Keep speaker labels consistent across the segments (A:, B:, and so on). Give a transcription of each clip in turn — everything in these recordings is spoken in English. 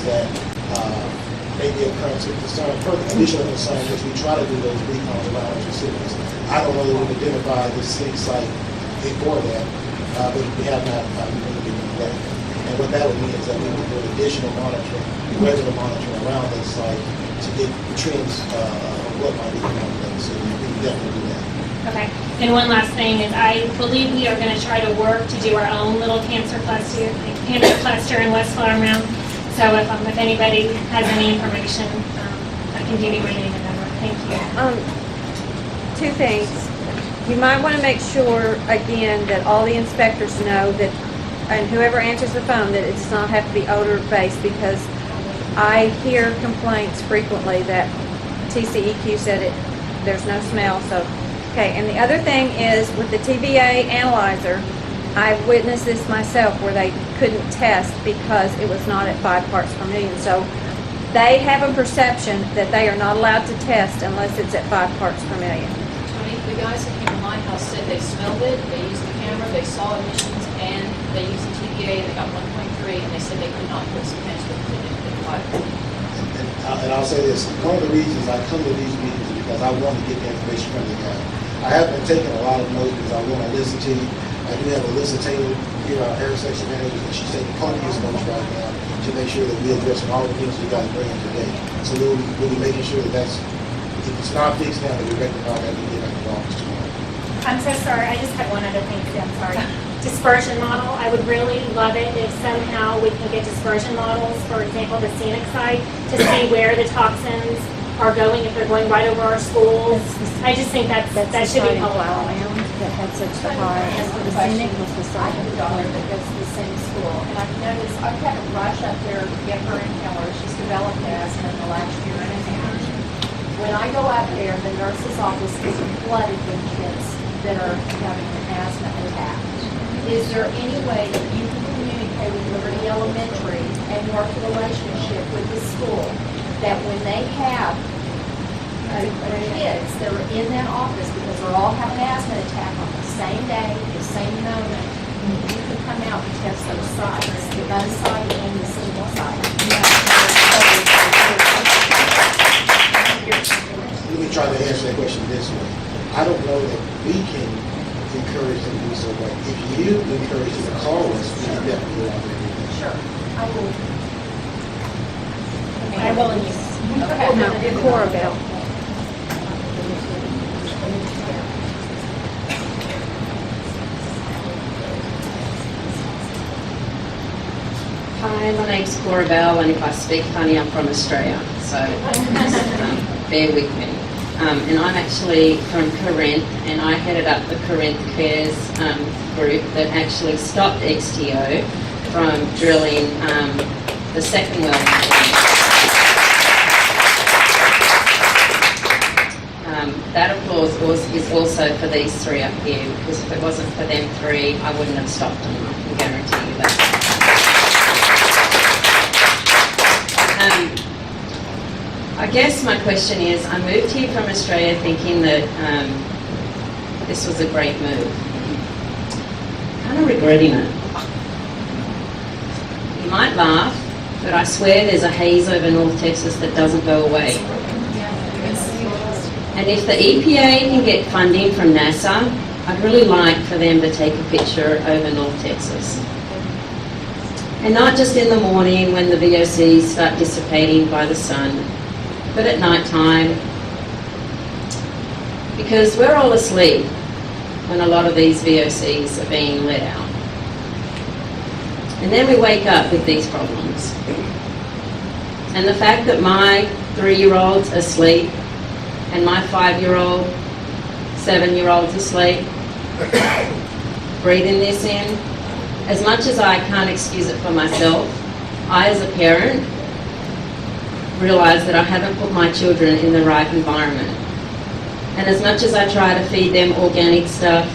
A: that may be of concern, further additional concern, which we try to do those recons around our facilities. I don't know that we've identified the sink site before that, but we have not really been doing that. And what that would mean is that we would do additional monitoring, regular monitoring around that site to get trends of what might be going on in the city. We can definitely do that.
B: Okay. And one last thing is I believe we are going to try to work to do our own little cancer cluster in West Flower. So if anybody has any information, I can give you my name and number. Thank you.
C: Two things. You might want to make sure, again, that all the inspectors know that, and whoever answers the phone, that it does not have to be odor-based, because I hear complaints frequently that TCEQ said there's no smell. So, okay. And the other thing is with the TVA analyzer, I've witnessed this myself where they couldn't test because it was not at 5 parts per million. So they have a perception that they are not allowed to test unless it's at 5 parts per million.
D: Tony, the guys that came to my house said they smelled it, they used the camera, they saw emissions, and they used the TVA, they got 1.3, and they said they could not put some chemicals in 5.
A: And I'll say this, one of the reasons I come to these meetings is because I want to get the information from the guy. I have been taking a lot of notes because I want to listen to you. I do have a listen table here, our air section manager, and she's taking copious notes right now to make sure that we're addressing all the things we got to bring in today. So we'll be making sure that if it's not fixed now, that we rectify that we get back to the office tomorrow.
B: I'm so sorry. I just have one other thing to say. I'm sorry. Dispersion model. I would really love it if somehow we can get dispersion models, for example, the scenic site, to see where the toxins are going, if they're going right over our schools. I just think that should be helpful.
C: That had such a high.
E: The scenic was the side of the daughter that goes to the same school, and I've noticed I've had to rush up there to get her inhaler. She's developed asthma in the last year and a half. When I go out there, the nurse's office is flooded with kids that are having an asthma attack. Is there any way that you can communicate with Liberty Elementary and work a relationship with the school that when they have kids that are in that office because they're all having an asthma attack on the same day, the same moment, you can come out and test those sites, the gun site and the single site?
A: Let me try to answer that question this way. I don't know that we can encourage them to do so, but if you encourage them to call us, we can definitely go out there and do that.
E: Sure, I will.
B: I will use.
E: Okay.
C: Cora Bell.
F: Hi, my name's Cora Bell, and if I speak funny, I'm from Australia, so bear with me. And I'm actually from Corinth, and I headed up the Corinth Cares group that actually stopped XTO from drilling the second well. That, of course, is also for these 3 up here, because if it wasn't for them 3, I wouldn't have stopped them, I can guarantee you that. I guess my question is, I moved here from Australia thinking that this was a great move. Kind of regretting it. You might laugh, but I swear there's a haze over North Texas that doesn't go away. And if the EPA can get funding from NASA, I'd really like for them to take a picture over North Texas. And not just in the morning when the VOCs start dissipating by the sun, but at night time, because we're all asleep when a lot of these VOCs are being let out. And then we wake up with these problems. And the fact that my 3-year-old's asleep and my 5-year-old, 7-year-old's asleep, breathing this in, as much as I can't excuse it for myself, I as a parent realize that I haven't put my children in the right environment. And as much as I try to feed them organic stuff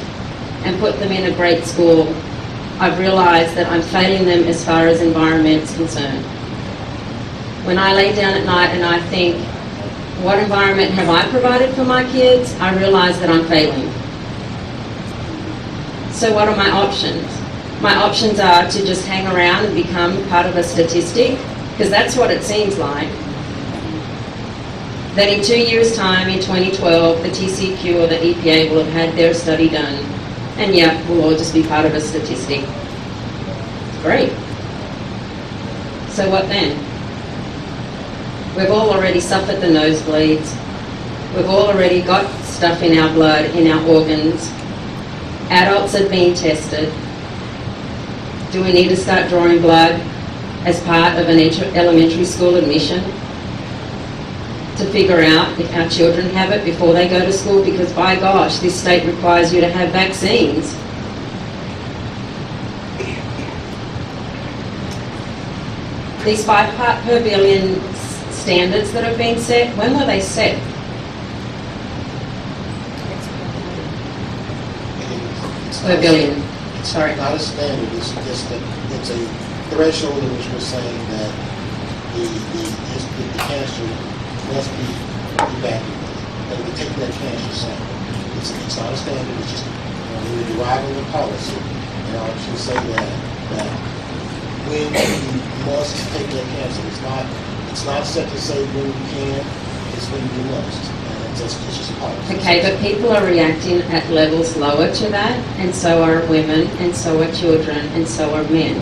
F: and put them in a great school, I've realized that I'm failing them as far as environment's concerned. When I lay down at night and I think, what environment have I provided for my kids? I realize that I'm failing. So what are my options? My options are to just hang around and become part of a statistic, because that's what it seems like, that in 2 years' time, in 2012, the TCQ or the EPA will have had their study done, and yeah, we'll all just be part of a statistic. Great. So what then? We've all already suffered the nosebleeds. We've all already got stuff in our blood, in our organs. Adults are being tested. Do we need to start drawing blood as part of an elementary school admission to figure out if our children have it before they go to school? Because by gosh, this state requires you to have vaccines. These 5 part per billion standards that have been set, when were they set? Per billion, sorry.
A: Not a standard, it's just a, it's a threshold in which we're saying that the cancer must be evacuated, that we take that cancer sample. It's not a standard, it's just, we're deriving the policy, and I should say that when you must take that cancer, it's not set to say when you can, it's when you must. It's just a policy.
F: Okay, but people are reacting at levels lower to that, and so are women, and so are children, and so are men.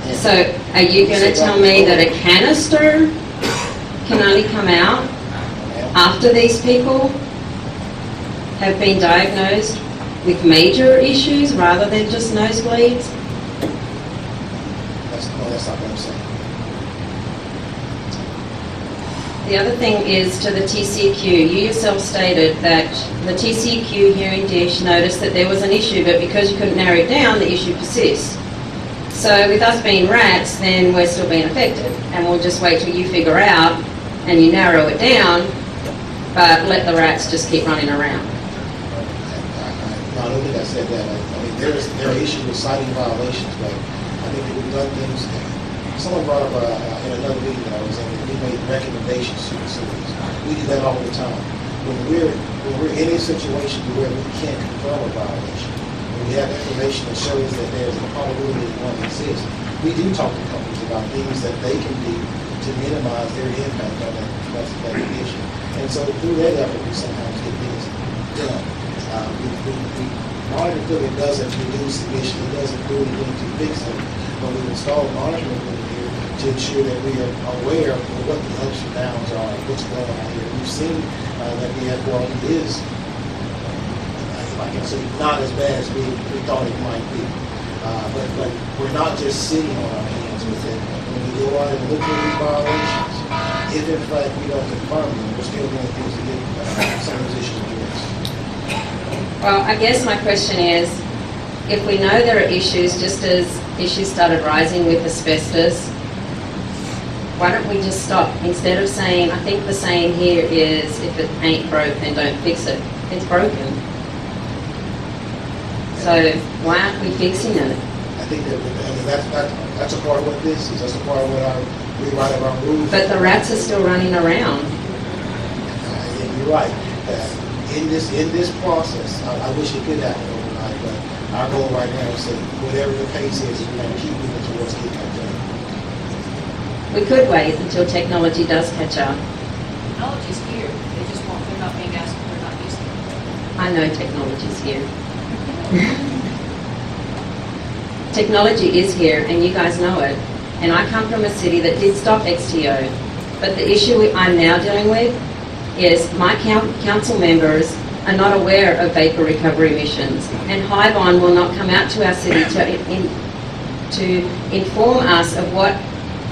A: Again,
F: So are you going to tell me that a canister can only come out after these people have been diagnosed with major issues rather than just nosebleeds?
A: that's not what I'm saying.
F: The other thing is to the TCQ. You yourself stated that the TCQ here in Dish noticed that there was an issue, but because you couldn't narrow it down, the issue persists. So with us being rats, then we're still being affected, and we'll just wait till you figure out and you narrow it down, but let the rats just keep running around.
A: I don't think I said that. I mean, there are issues with citing violations, but I think that we've done things. Someone brought up in another meeting that I was in, we made recommendations to facilities. We do that all the time. When we're in a situation where we can't confirm a violation, when we have information that shows that there's a probability that one exists, we do talk to companies about things that they can do to minimize their impact on that condition. And so through that effort, we sometimes get things done. We monitor equipment doesn't reduce emissions, it doesn't do anything to fix them, but we've installed monitoring equipment here to ensure that we are aware of what the ups and downs are, what's going on here. We've seen that the air quality is, if I can say, not as bad as we thought it might be. But we're not just sitting on our hands with it. When we go out and look for these violations, if in fact we don't confirm them, we're still doing things to get some of those issues addressed.
F: Well, I guess my question is, if we know there are issues, just as issues started rising with asbestos, why don't we just stop? Instead of saying, I think the saying here is, if it ain't broke, then don't fix it. It's broken. So why aren't we fixing it?
A: I think that's a part of what this is. That's a part of what our rewrite of our rules.
F: But the rats are still running around.
A: And you're right. In this process, I wish it could happen overnight, but our goal right now is that whatever the pace is, we're going to keep moving towards getting that done.
F: We could wait until technology does catch up.
D: Technology's here, they just won't, they're not being asked, they're not using it.
F: I know technology's here. Technology is here, and you guys know it. And I come from a city that did stop XTO. But the issue I'm now dealing with is my council members are not aware of vapor recovery emissions. And Hybon will not come out to our city to inform us of what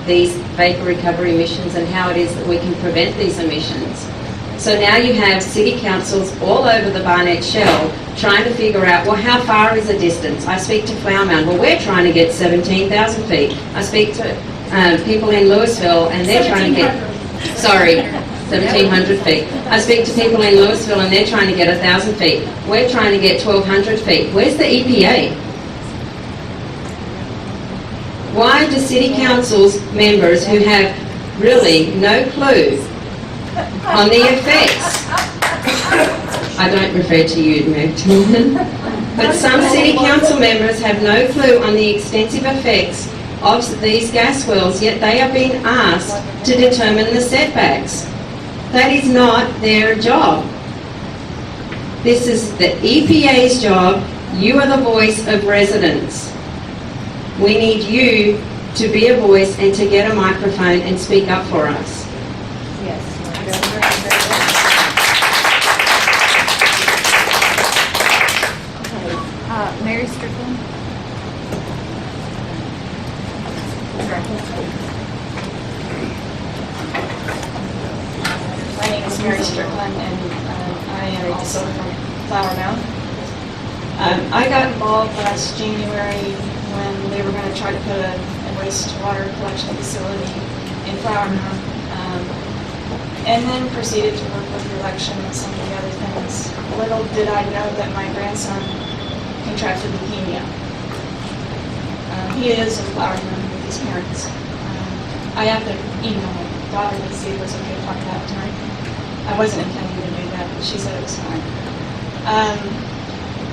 F: these vapor recovery emissions and how it is that we can prevent these emissions. So now you have city councils all over the Barnett Shell trying to figure out, well, how far is the distance? I speak to Flower Mound, well, we're trying to get 17,000 feet. I speak to people in Louisville, and they're trying to get, 1,700 feet. I speak to people in Louisville, and they're trying to get 1,000 feet. We're trying to get 1,200 feet. Where's the EPA? Why do city councils members who have really no clue on the effects? I don't refer to you, Mayor, but some city council members have no clue on the extensive effects of these gas wells, yet they are being asked to determine the setbacks. That is not their job. This is the EPA's job. You are the voice of residents. We need you to be a voice and to get a microphone and speak up for us.
C: Yes. Mary Strickland?
G: My name is Mary Strickland, and I am also from Flower Mound. I got involved last January when they were going to try to put a wastewater collection facility in Flower Mound, and then proceeded to work with the election and some of the other things. Little did I know that my grandson contracted leukemia. He is in Flower Mound with his parents. I have to email my daughter to see if it was okay to talk about it tonight. I wasn't intending to do that, but she said it was fine.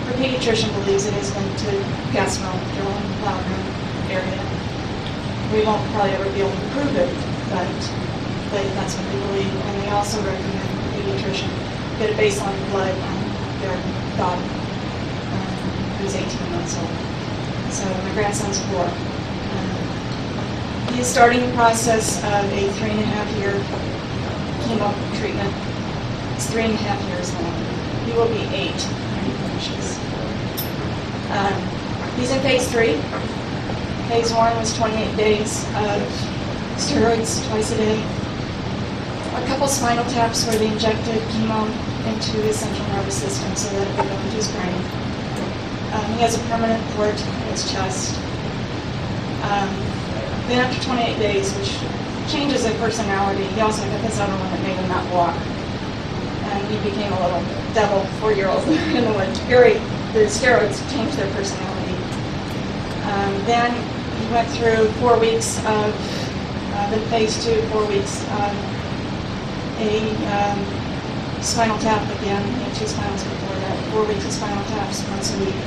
G: Her pediatrician believes it is linked to gas well drill in the Flower Mound area. We won't probably ever be able to prove it, but that's what they believe. And they also recommend the pediatrician get a baseline blood on their daughter, who's 18 months old. So my grandson's 4. He's starting the process of a 3.5-year chemo treatment. It's 3.5 years long. He will be 8 when he finishes. He's in phase 3. Phase 1 was 28 days of steroids twice a day. A couple spinal taps where they injected chemo into his central nervous system so that it would go into his brain. He has a permanent port in his chest. Then after 28 days, which changes their personality, he also got this other one that made him not walk. And he became a little devil 4-year-old in the wind. The steroids changed their personality. Then he went through 4 weeks of, the phase 2, 4 weeks of a spinal tap again. He had 2 spinals before that. 4 weeks of spinal taps once a week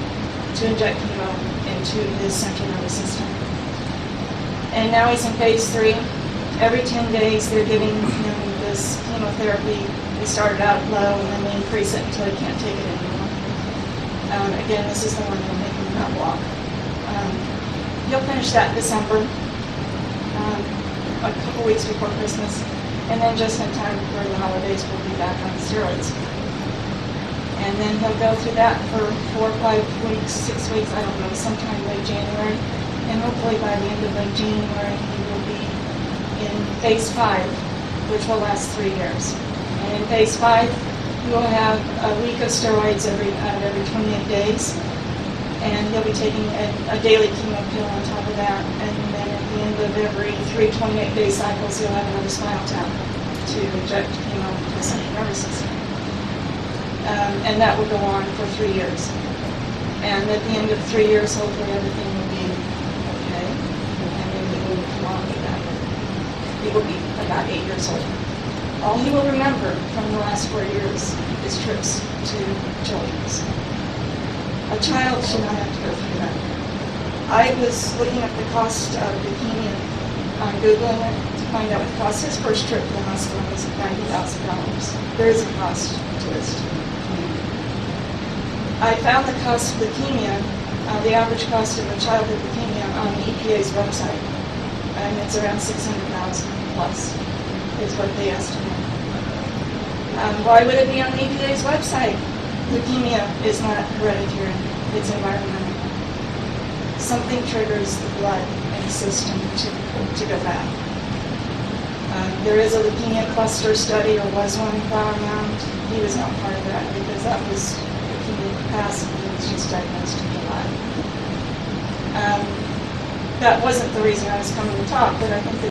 G: to inject chemo into his central nervous system. And now he's in phase 3. Every 10 days they're giving him this chemotherapy. They started out low and then they increase it until he can't take it anymore. Again, this is the one that'll make him not walk. He'll finish that in December, a couple weeks before Christmas, and then just in time for the holidays we'll be back on steroids. And then he'll go through that for 4 or 5 weeks, 6 weeks, I don't know, sometime late January. And hopefully by the end of late January, he will be in phase 5, which will last 3 years. And in phase 5, he will have a week of steroids out of every 28 days. And he'll be taking a daily chemo pill on top of that. And then at the end of every 3 28-day cycles, he'll have another spinal tap to inject chemo into the central nervous system. And that will go on for 3 years. And at the end of 3 years, hopefully everything will be okay. And then he will come on with that. He will be about 8 years old. All he will remember from the last 4 years is trips to children's. A child should not have to go through that. I was looking at the cost of leukemia on Googling it to find out what it cost. His first trip to the hospital was $90,000. There is a cost to this. I found the cost of leukemia, the average cost of a child with leukemia on the EPA's website, and it's around $600,000 plus is what they estimate. Why would it be on the EPA's website? Leukemia is not hereditary, it's environmental. Something triggers the blood in the system to go bad. There is a leukemia cluster study, or was one in Flower Mound. He was not part of that because that was leukemia past and he was just diagnosed in July. That wasn't the reason I was coming to talk, but I think that